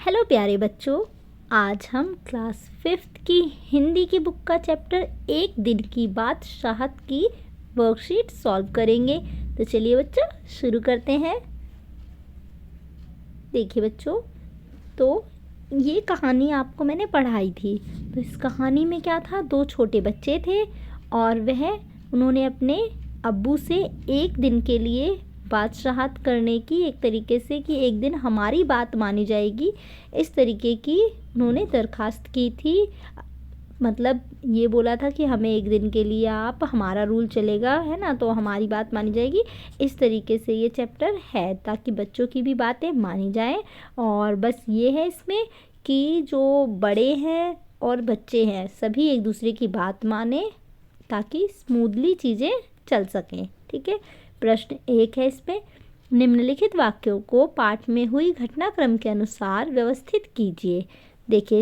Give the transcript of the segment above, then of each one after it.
Hello प्यारे बच्चों, आज हम क्लास 5th की हिंदी की बुक का चैप्टर एक दिन की बादशाहत की वर्कशीट सॉल्व करेंगे। तो चलिए बच्चों शुरू करते हैं। देखिए बच्चों, तो ये कहानी आपको मैंने पढ़ाई थी। तो इस कहानी में क्या था, दो छोटे बच्चे थे और उन्होंने अपने अब्बू से एक दिन के लिए बादशाहत करने की, एक तरीके से कि एक दिन हमारी बात मानी जाएगी, इस तरीके की उन्होंने दरखास्त की थी। मतलब ये बोला था कि हमें एक दिन के लिए आप, हमारा रूल चलेगा, है ना, तो हमारी बात मानी जाएगी। इस तरीके से ये चैप्टर है ताकि बच्चों की भी बातें मानी जाएं। और बस ये है इसमें कि जो बड़े हैं और बच्चे हैं सभी एक दूसरे की बात माने ताकि स्मूथली चीज़ें चल सकें। ठीक है। प्रश्न 1 है इसमें, निम्नलिखित वाक्यों को पाठ में हुई घटनाक्रम के अनुसार व्यवस्थित कीजिए। देखिए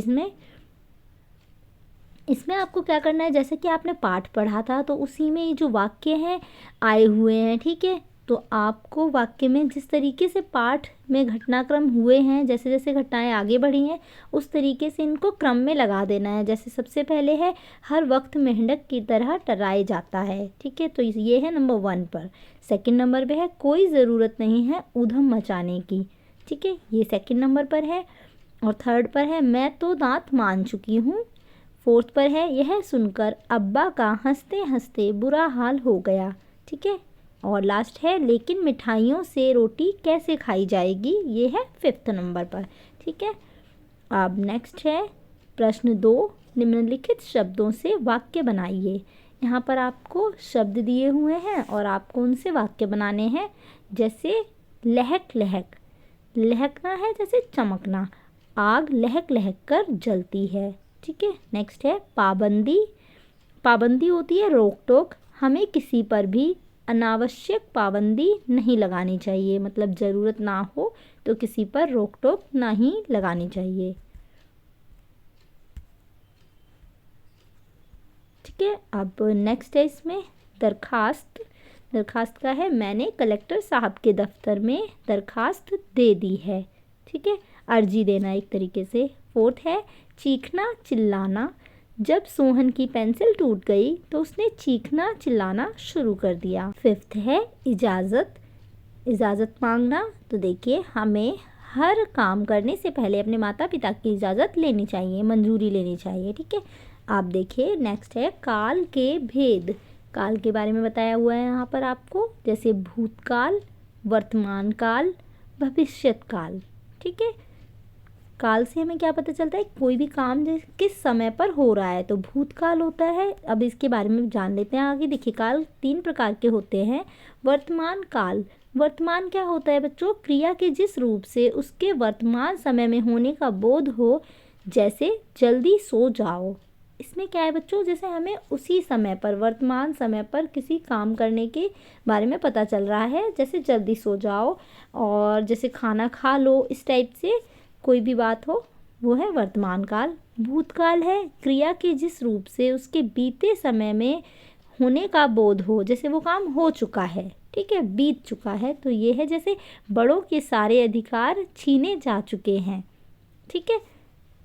इसमें आपको क्या करना है, जैसे कि आपने पाठ पढ़ा था तो उसी में जो वाक्य हैं आए हुए हैं। ठीक है। तो आपको वाक्य में जिस तरीके से पाठ में घटनाक्रम हुए हैं, जैसे जैसे घटनाएं आगे बढ़ी हैं उस तरीके से इनको क्रम में लगा देना है। जैसे सबसे पहले है, हर वक्त मेंढक की तरह टराए जाता है। ठीक है। तो ये है नंबर 1 पर। सेकंड नंबर पे है, कोई ज़रूरत नहीं है ऊधम मचाने की। ठीक है, ये सेकंड नंबर पर है। और थर्ड पर है, मैं तो दांत मान चुकी हूँ। फोर्थ पर है, यह सुनकर अब्बा का हंसते हंसते बुरा हाल हो गया। ठीक है। और लास्ट है, लेकिन मिठाइयों से रोटी कैसे खाई जाएगी, ये है 5th नंबर पर। ठीक है। अब नेक्स्ट है प्रश्न 2, निम्नलिखित शब्दों से वाक्य बनाइए। यहाँ पर आपको शब्द दिए हुए हैं और आपको उनसे वाक्य बनाने हैं। जैसे लहक लहक, लहकना है जैसे चमकना, आग लहक लहक कर जलती है। ठीक है। नेक्स्ट है पाबंदी, पाबंदी होती है रोक टोक, हमें किसी पर भी अनावश्यक पाबंदी नहीं लगानी चाहिए, मतलब ज़रूरत ना हो तो किसी पर रोक टोक नहीं लगानी चाहिए। ठीक है। अब नेक्स्ट है इसमें दरखास्त, दरखास्त का है, मैंने कलेक्टर साहब के दफ्तर में दरखास्त दे दी है। ठीक है, अर्जी देना एक तरीके से। फोर्थ है चीखना चिल्लाना, जब सोहन की पेंसिल टूट गई तो उसने चीखना चिल्लाना शुरू कर दिया। फिफ्थ है इजाज़त, इजाज़त मांगना। तो देखिए हमें हर काम करने से पहले अपने माता पिता की इजाज़त लेनी चाहिए, मंजूरी लेनी चाहिए। ठीक है। आप देखिए नेक्स्ट है काल के भेद, काल के बारे में बताया हुआ है यहाँ पर आपको, जैसे भूतकाल, वर्तमान काल, भविष्यत काल। ठीक है। काल से हमें क्या पता चलता है, कोई भी काम किस समय पर हो रहा है, तो भूतकाल होता है। अब इसके बारे में जान लेते हैं आगे। देखिए काल 3 प्रकार के होते हैं। वर्तमान काल, वर्तमान क्या होता है बच्चों, क्रिया के जिस रूप से उसके वर्तमान समय में होने का बोध हो, जैसे जल्दी सो जाओ। इसमें क्या है बच्चों, जैसे हमें उसी समय पर, वर्तमान समय पर किसी काम करने के बारे में पता चल रहा है, जैसे जल्दी सो जाओ और जैसे खाना खा लो, इस टाइप से कोई भी बात हो, वो है वर्तमान काल। भूतकाल है क्रिया के जिस रूप से उसके बीते समय में होने का बोध हो, जैसे वो काम हो चुका है, ठीक है, बीत चुका है। तो ये है जैसे बड़ों के सारे अधिकार छीने जा चुके हैं। ठीक है।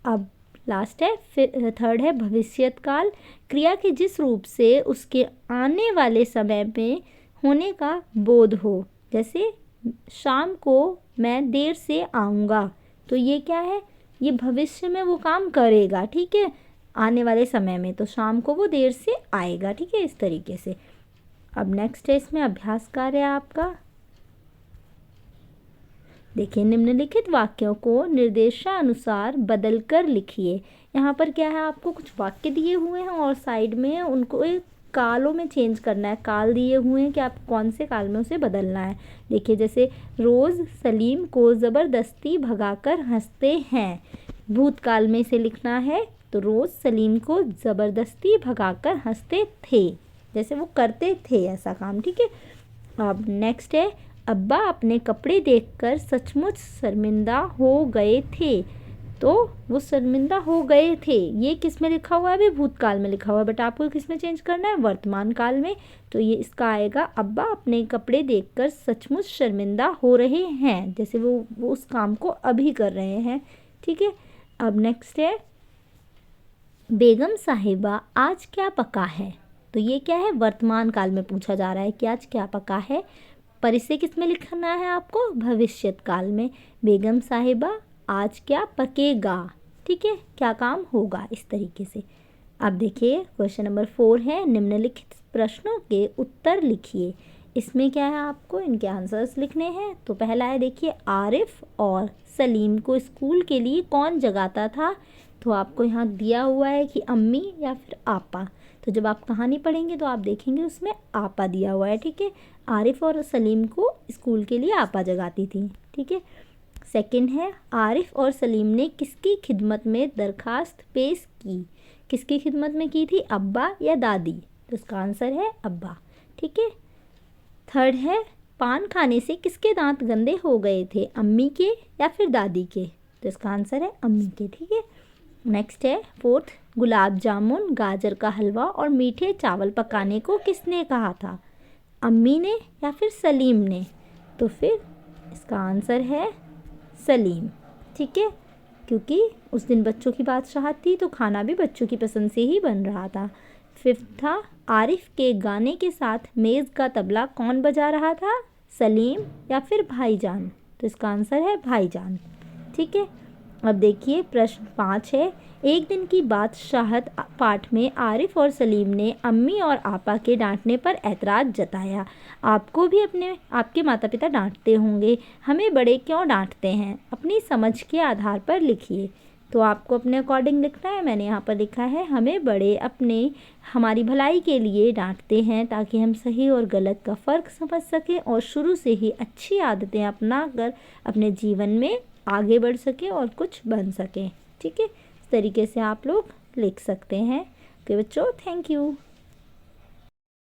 अब लास्ट है, फिर थर्ड है भविष्यत काल, क्रिया के जिस रूप से उसके आने वाले समय में होने का बोध हो, जैसे शाम को मैं देर से आऊँगा। तो ये क्या है, ये भविष्य में वो काम करेगा। ठीक है, आने वाले समय में, तो शाम को वो देर से आएगा। ठीक है, इस तरीके से। अब नेक्स्ट है इसमें अभ्यास कार्य आपका। देखिए निम्नलिखित वाक्यों को निर्देशानुसार बदलकर लिखिए। यहाँ पर क्या है, आपको कुछ वाक्य दिए हुए हैं और साइड में उनको एक कालों में चेंज करना है, काल दिए हुए हैं कि आप कौन से काल में उसे बदलना है। देखिए जैसे रोज़ सलीम को ज़बरदस्ती भगाकर हंसते हैं, भूतकाल में इसे लिखना है, तो रोज़ सलीम को ज़बरदस्ती भगाकर हंसते थे, जैसे वो करते थे ऐसा काम। ठीक है। अब नेक्स्ट है, अब्बा अपने कपड़े देखकर सचमुच शर्मिंदा हो गए थे। तो वो शर्मिंदा हो गए थे, ये किस में लिखा हुआ है, अभी भूतकाल में लिखा हुआ है, बट आपको किस में चेंज करना है, वर्तमान काल में। तो ये इसका आएगा, अब्बा अपने कपड़े देखकर सचमुच शर्मिंदा हो रहे हैं, जैसे वो उस काम को अभी कर रहे हैं। ठीक है। अब नेक्स्ट है बेगम साहिबा आज क्या पका है। तो ये क्या है, वर्तमान काल में पूछा जा रहा है कि आज क्या पका है, पर इसे किस में लिखना है आपको, भविष्य काल में। बेगम साहिबा आज क्या पकेगा, ठीक है, क्या काम होगा, इस तरीके से। अब देखिए क्वेश्चन नंबर 4 है निम्नलिखित प्रश्नों के उत्तर लिखिए। इसमें क्या है, आपको इनके आंसर्स लिखने हैं। तो पहला है देखिए, आरिफ और सलीम को स्कूल के लिए कौन जगाता था। तो आपको यहाँ दिया हुआ है कि अम्मी या फिर आपा। तो जब आप कहानी पढ़ेंगे तो आप देखेंगे उसमें आपा दिया हुआ है, ठीक है। आरिफ और सलीम को स्कूल के लिए आपा जगाती थी, ठीक है। सेकंड है, आरिफ और सलीम ने किसकी खिदमत में दरखास्त पेश की। किसकी खिदमत में की थी, अब्बा या दादी। तो इसका आंसर है अब्बा, ठीक है। थर्ड है, पान खाने से किसके दांत गंदे हो गए थे, अम्मी के या फिर दादी के। तो इसका आंसर है अम्मी के, ठीक है। नेक्स्ट है फोर्थ, गुलाब जामुन, गाजर का हलवा और मीठे चावल पकाने को किसने कहा था, अम्मी ने या फिर सलीम ने। तो फिर इसका आंसर है सलीम, ठीक है, क्योंकि उस दिन बच्चों की बादशाहत थी तो खाना भी बच्चों की पसंद से ही बन रहा था। फिफ्थ था, आरिफ के गाने के साथ मेज़ का तबला कौन बजा रहा था, सलीम या फिर भाईजान। तो इसका आंसर है भाईजान, ठीक है। अब देखिए प्रश्न 5 है, एक दिन की बादशाहत पाठ में आरिफ और सलीम ने अम्मी और आपा के डांटने पर ऐतराज़ जताया। आपको भी आपके माता पिता डांटते होंगे, हमें बड़े क्यों डांटते हैं, अपनी समझ के आधार पर लिखिए। तो आपको अपने अकॉर्डिंग लिखना है। मैंने यहाँ पर लिखा है, हमें बड़े हमारी भलाई के लिए डांटते हैं ताकि हम सही और गलत का फ़र्क समझ सकें और शुरू से ही अच्छी आदतें अपना कर अपने जीवन में आगे बढ़ सकें और कुछ बन सकें, ठीक है। इस तरीके से आप लोग लिख सकते हैं। ओके बच्चों, थैंक यू।